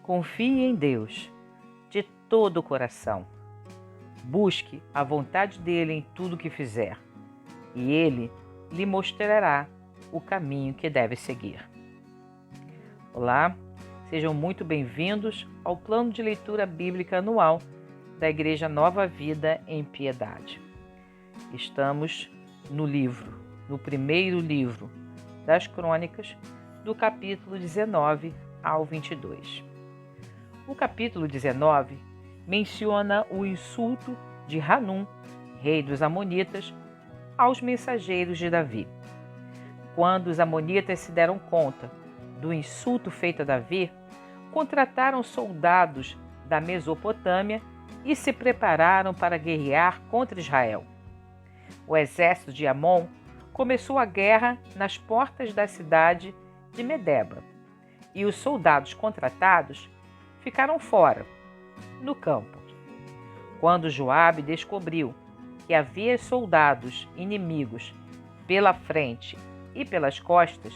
Confie em Deus de todo o coração. Busque a vontade dele em tudo que fizer, e ele lhe mostrará o caminho que deve seguir. Olá, sejam muito bem-vindos ao plano de leitura bíblica anual da Igreja Nova Vida em Piedade. Estamos no primeiro livro das Crônicas, do capítulo 19 ao 22. O capítulo 19 menciona o insulto de Hanum, rei dos Amonitas, aos mensageiros de Davi. Quando os Amonitas se deram conta do insulto feito a Davi, contrataram soldados da Mesopotâmia e se prepararam para guerrear contra Israel. O exército de Amon começou a guerra nas portas da cidade de Medeba, e os soldados contratados ficaram fora, no campo. Quando Joabe descobriu que havia soldados inimigos pela frente e pelas costas,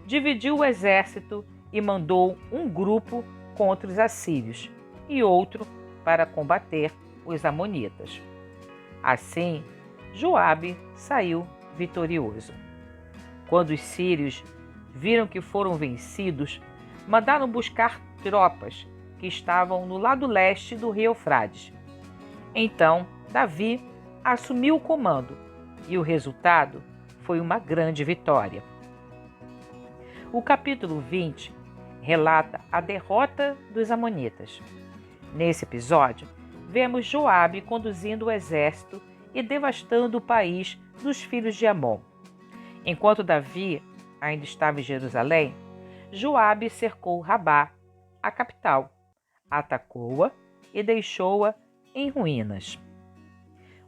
dividiu o exército e mandou um grupo contra os assírios e outro para combater os amonitas. Assim, Joabe saiu vitorioso. Quando os sírios viram que foram vencidos, mandaram buscar tropas que estavam no lado leste do rio Eufrates. Então, Davi assumiu o comando e o resultado foi uma grande vitória. O capítulo 20 relata a derrota dos amonitas. Nesse episódio, vemos Joabe conduzindo o exército e devastando o país dos filhos de Amon. Enquanto Davi ainda estava em Jerusalém, Joabe cercou Rabá, a capital, atacou-a e deixou-a em ruínas.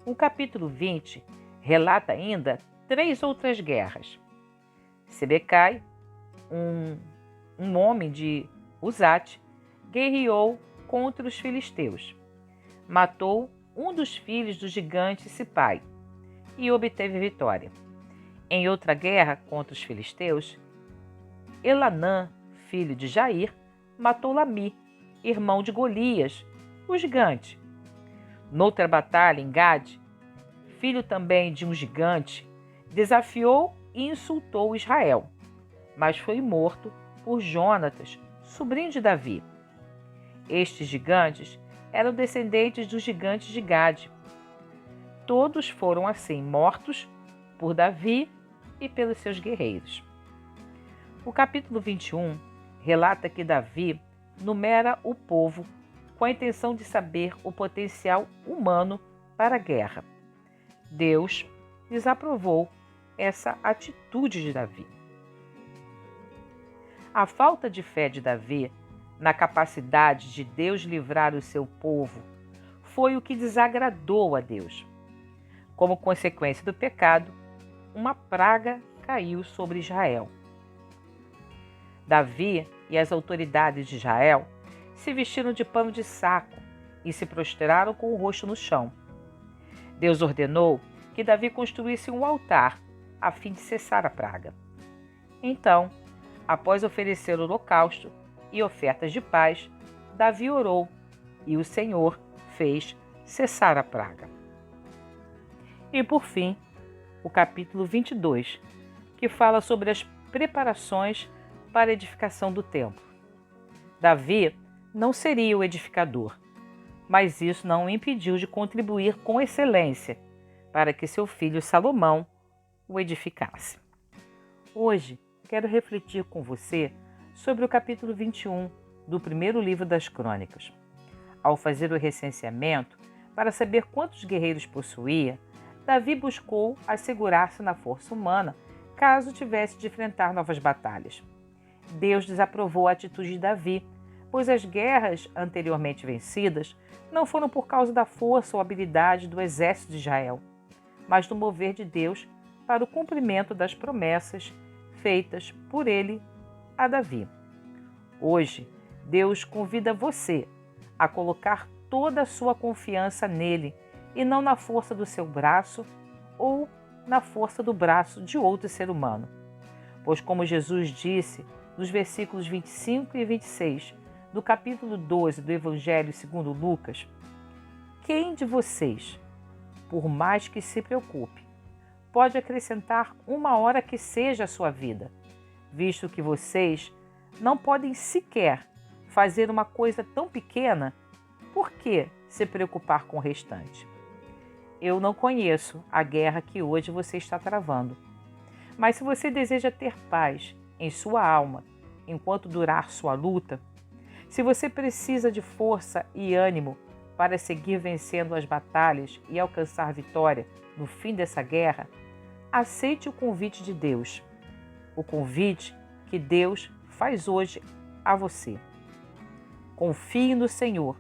O capítulo 20 relata ainda 3 outras guerras. Sebecai, um homem de Uzate, guerreou contra os filisteus. Matou um dos filhos do gigante Sipai e obteve vitória. Em outra guerra contra os filisteus, Elanã, filho de Jair, matou Lami, irmão de Golias, o gigante. Noutra batalha em Gade, filho também de um gigante, desafiou e insultou Israel, mas foi morto por Jonatas, sobrinho de Davi. Estes gigantes eram descendentes dos gigantes de Gade. Todos foram assim mortos por Davi e pelos seus guerreiros. O capítulo 21 relata que Davi numera o povo com a intenção de saber o potencial humano para a guerra. Deus desaprovou essa atitude de Davi. A falta de fé de Davi na capacidade de Deus livrar o seu povo foi o que desagradou a Deus. Como consequência do pecado, uma praga caiu sobre Israel. Davi e as autoridades de Israel se vestiram de pano de saco e se prostraram com o rosto no chão. Deus ordenou que Davi construísse um altar a fim de cessar a praga. Então, após oferecer holocausto e ofertas de paz, Davi orou e o Senhor fez cessar a praga. E por fim, o capítulo 22, que fala sobre as preparações para a edificação do templo. Davi não seria o edificador, mas isso não o impediu de contribuir com excelência para que seu filho Salomão o edificasse. Hoje, quero refletir com você sobre o capítulo 21 do primeiro livro das Crônicas. Ao fazer o recenseamento, para saber quantos guerreiros possuía, Davi buscou assegurar-se na força humana caso tivesse de enfrentar novas batalhas. Deus desaprovou a atitude de Davi, pois as guerras anteriormente vencidas não foram por causa da força ou habilidade do exército de Israel, mas do mover de Deus para o cumprimento das promessas feitas por ele a Davi. Hoje, Deus convida você a colocar toda a sua confiança nele e não na força do seu braço ou na força do braço de outro ser humano. Pois, como Jesus disse nos versículos 25 e 26 no capítulo 12 do Evangelho segundo Lucas, quem de vocês, por mais que se preocupe, pode acrescentar uma hora que seja à sua vida, visto que vocês não podem sequer fazer uma coisa tão pequena? Por que se preocupar com o restante? Eu não conheço a guerra que hoje você está travando, mas se você deseja ter paz em sua alma enquanto durar sua luta, se você precisa de força e ânimo para seguir vencendo as batalhas e alcançar vitória no fim dessa guerra, aceite o convite de Deus, o convite que Deus faz hoje a você. Confie no Senhor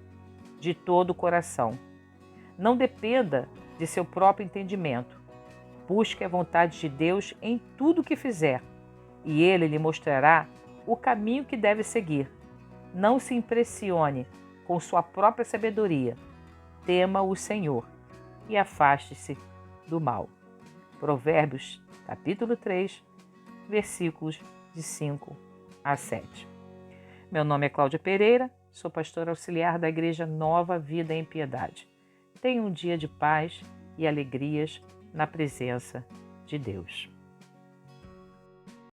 de todo o coração. Não dependa de seu próprio entendimento. Busque a vontade de Deus em tudo o que fizer, e Ele lhe mostrará o caminho que deve seguir. Não se impressione com sua própria sabedoria. Tema o Senhor e afaste-se do mal. Provérbios, capítulo 3, versículos de 5 a 7. Meu nome é Cláudia Pereira, sou pastora auxiliar da Igreja Nova Vida em Piedade. Tenha um dia de paz e alegrias na presença de Deus.